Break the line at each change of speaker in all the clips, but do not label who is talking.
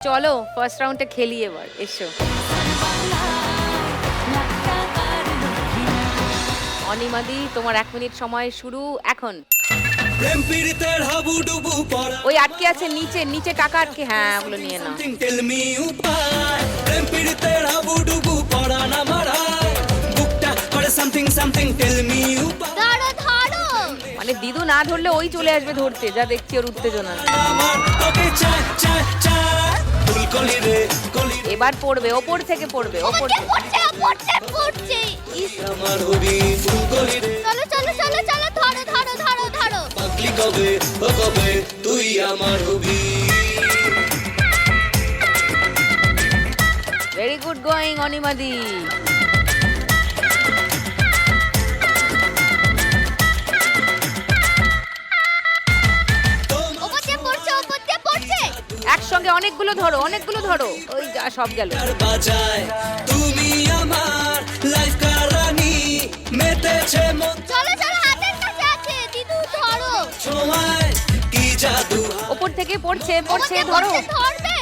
চলো ফার্স্ট রাউন্ডে খেলি এবার, এসো। অনিমাদি, তোমার 1 মিনিট সময় শুরু এখন। ওই আটকে আছে নিচে, নিচে টাকা আটকে, হ্যাঁ ওগুলো নিয়ে নাও। মানে দিদু না ধরলে ওই চলে আসবে ধরতে, যা দেখছি ওর উত্তেজনা। এবার পড়বে, ওপর থেকে পড়বে, ওপর থেকে।
চলো চলো চলো চলো, ধরো ধরো ধরো ধরো।
তুই আমার হবি।
ভেরি গুড গোয়িং অনিমাদি।
ওপর দিয়ে পড়ছে, ওপর দিয়ে পড়ছে।
একসঙ্গে অনেকগুলো ধরো, অনেকগুলো ধরো। ওই যা সব গেল।
বাজায় তুমি আমার লাইফ কারানি, মেতেছে মন
চলো চলো, হাতের কাছে আছে, দিদু ধরো।
সময় কি জাদু।
ওপর থেকে পড়ছে,
ওপর
পড়ছে,
দিয়ে
ধরো
পড়ছে, ধরবে।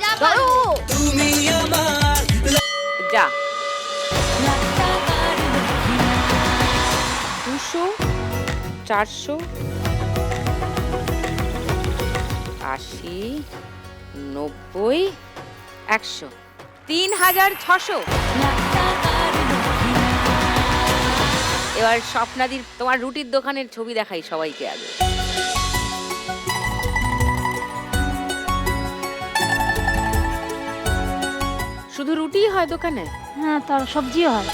যা
ধরো।
তুমি আমার
যা 200, 400, 80, 90, 100, 3600। এবার স্বপ্নাদির তোমার রুটির দোকানের ছবি দেখাই সবাইকে আগে। শুধু রুটিই হয় দোকানে?
হ্যাঁ, তার সবজিও হয়।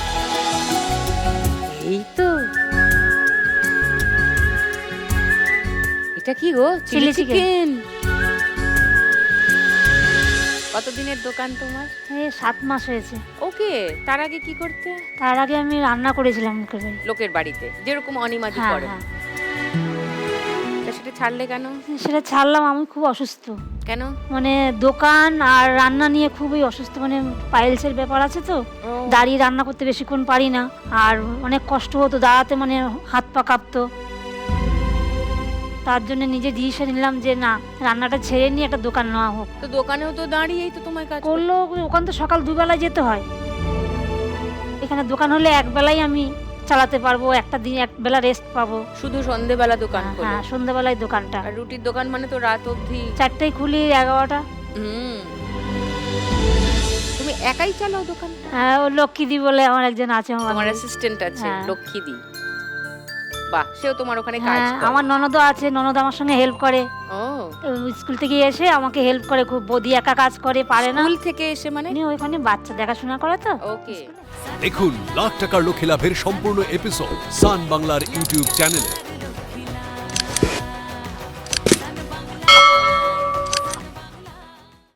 এই তো। এটা কি গো? Chilli
chilli chicken.
চিকেন। কতদিনের দোকান তোমার?
এই 7 মাস হয়েছে।
ওকে, তার আগে কি করতে?
তার আগে আমি রান্না করেছিলাম লোকের বাড়ি।
লোকের বাড়িতে, যেরকম অনিমাদি
হ্যাঁ
করে।
হ্যাঁ,
তা সেটা ছাড়লে কেন?
সেটা ছাড়লাম, আমি খুব অসুস্থ।
কেন?
মানে দোকান আর রান্না নিয়ে খুবই অসুস্থ, মানে পাইলসের ব্যাপার আছে তো,
ও।
দাঁড়িয়ে রান্না করতে বেশিক্ষণ পারি না, আর অনেক কষ্ট হতো দাঁড়াতে, মানে হাত পা কাঁপতো। তার জন্য নিজে ডিসিশন নিলাম যে না, রান্নাটা ছেড়ে নিয়ে একটা দোকান নেওয়া হোক।
তো দোকানেও তো দাঁড়িয়েই তো তোমার কাজ করতে।
করলেও ওখান তো সকাল 2 বেলায় যেতে হয়, এখানে দোকান হলে 1 বেলায় আমি চালাতে পারবো, একটা দিন 1 বেলা রেস্ট পাবো।
শুধু সন্ধেবেলা দোকান খোলো?
হ্যাঁ, সন্ধ্যাবেলায় দোকানটা।
আর রুটির দোকান মানে তো রাত অবধি?
4টায় খুলি, 11টা।
হুম। তুমি একাই চালাও দোকান?
হ্যাঁ, ও লক্ষ্মীদি বলে আমার একজন আছে, আমার
তোমার অ্যাসিস্ট্যান্ট আছে
হ্যাঁ।
লক্ষ্মীদি? বাহ, সেও তোমার ওখানে কাজ
হ্যাঁ,
করে?
আমার ননদও আছে, ননদ আমার সঙ্গে হেল্প করে।
ও,
স্কুল থেকে এসে আমাকে হেল্প করে খুব, বৌদি একা কাজ করে, পারে না।
স্কুল থেকে এসে মানে?
উনি ওইখানে বাচ্চা দেখাশোনা করে তো।
ওকে।
দেখুন লাখ টাকার লক্ষ্যে লাভের সম্পূর্ণ এপিসোড সান বাংলার ইউটিউব চ্যানেলে।